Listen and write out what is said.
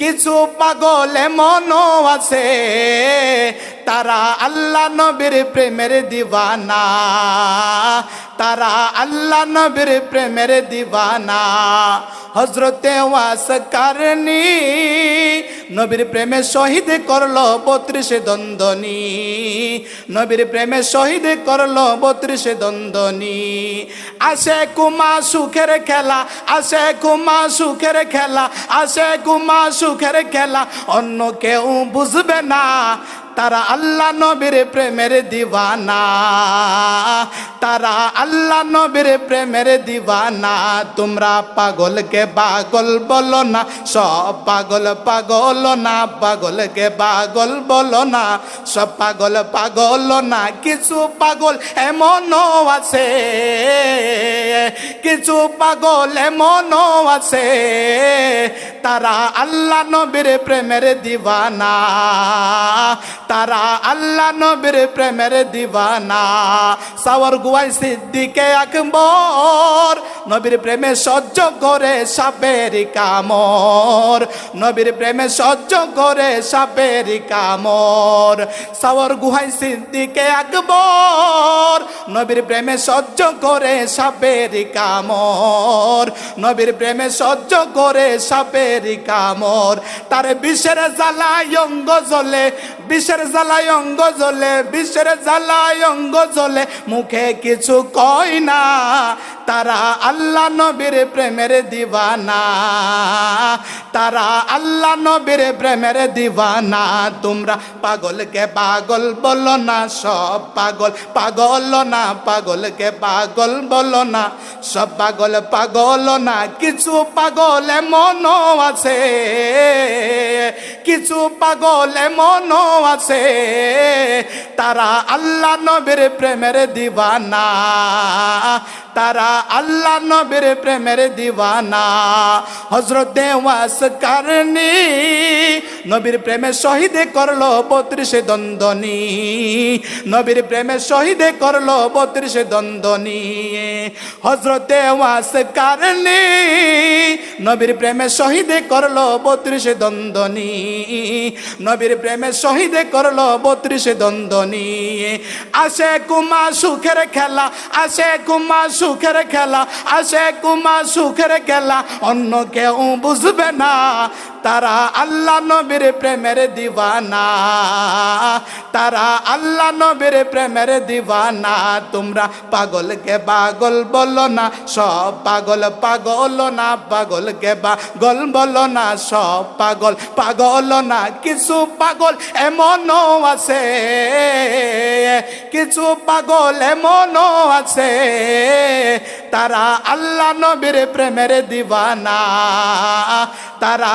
কিছু পাগল এমনও আছে তারা আল্লাহ নবীর প্রেমের দিওয়ানা, তারা আল্লাহ নবীর প্রেমের দিওয়ানা। হযরতে ওয়াস কারনী নবীর প্রেমে শহীদ করলো 32 দন্দনী, নবীর প্রেমে শহীদ করলো 32 দন্দনী। আসে কুমা সুখের খেলা, আসে কুমা সুখের খেলা, আসে কুমা সুখের খেলা, অন্য কেউ বুঝবে না তারা আল্লাহ নবীর প্রেমের দিওয়ানা, তারা আল্লাহ নবীর প্রেমের দিওয়ানা। তোমরা পাগলকে পাগল বলো না, সব পাগল পাগল না, পাগলকে পাগল বলো না, সব পাগল পাগল না। কিছু পাগল এমনও আছে, কিছু পাগল এমনও আছে তারা আল্লাহ নবীর প্রেমের দিওয়ানা, তারা আল্লাহ নবীর প্রেমের দিওয়ানা। সাওয়ার গুয়াই সিদ্দিকে আকবর নবীর প্রেমে সহ্য করে সাপের কামড়, নবীর প্রেমে সহ্য করে সাপের কামড়। সাওয়ার গুহাই সিদ্দিকে আকবর নবীর প্রেমে সহ্য করে সাপের কামড়, নবীর প্রেমে সহ্য করে সাপের কামড়। তার বিষের জ্বালায় অঙ্গ জ্বলে, বিষের জ্বালায় অঙ্গ জ্বলে, বিষের জ্বালায় অঙ্গ জ্বলে, মুখে কিছু কয় না তারা আল্লাহ নবীর প্রেমের দিওয়ানা, তারা আল্লাহ নবীর প্রেমের দিওয়ানা। তোমরা পাগলকে পাগল বলো না, সব পাগল পাগল না, পাগলকে পাগল বলো না, সব পাগল পাগল না। কিছু পাগল এমনও আছে, কিছু পাগল এমনও আছে তারা আল্লাহ নবীর প্রেমের দিওয়ানা, তারা আল্লাহ নবীর প্রেমের দিওয়ানা। হযরতে ওয়াস কারনী নবীর প্রেমে শহীদ করলো 32 দন্দনী, নবীর প্রেমে শহীদ করলো 32 দন্দনী। হযরতে ওয়াস কারনী নবীর প্রেমে শহীদ করলো 32 দন্দনী, নবীর প্রেমে শহীদ করলো 32 দন্দনী। আসে কুমা সুখের খেলা, আসে কুমা সুখের খেলা, আসে কুমা সুখের খেলা, অন্য কেউ বুঝবে না তারা আল্লাহ নবীর প্রেমের দিওয়ানা, তারা আল্লাহ নবীর প্রেমের দিওয়ানা। তোমরা পাগলকে পাগল বলো না, সব পাগল পাগল না, পাগলকে পাগল বলো না, সব পাগল পাগল না। কিছু পাগল এমনও আছে, কিছু পাগল এমনও আছে তারা আল্লাহ নবীর প্রেমের দিওয়ানা, তারা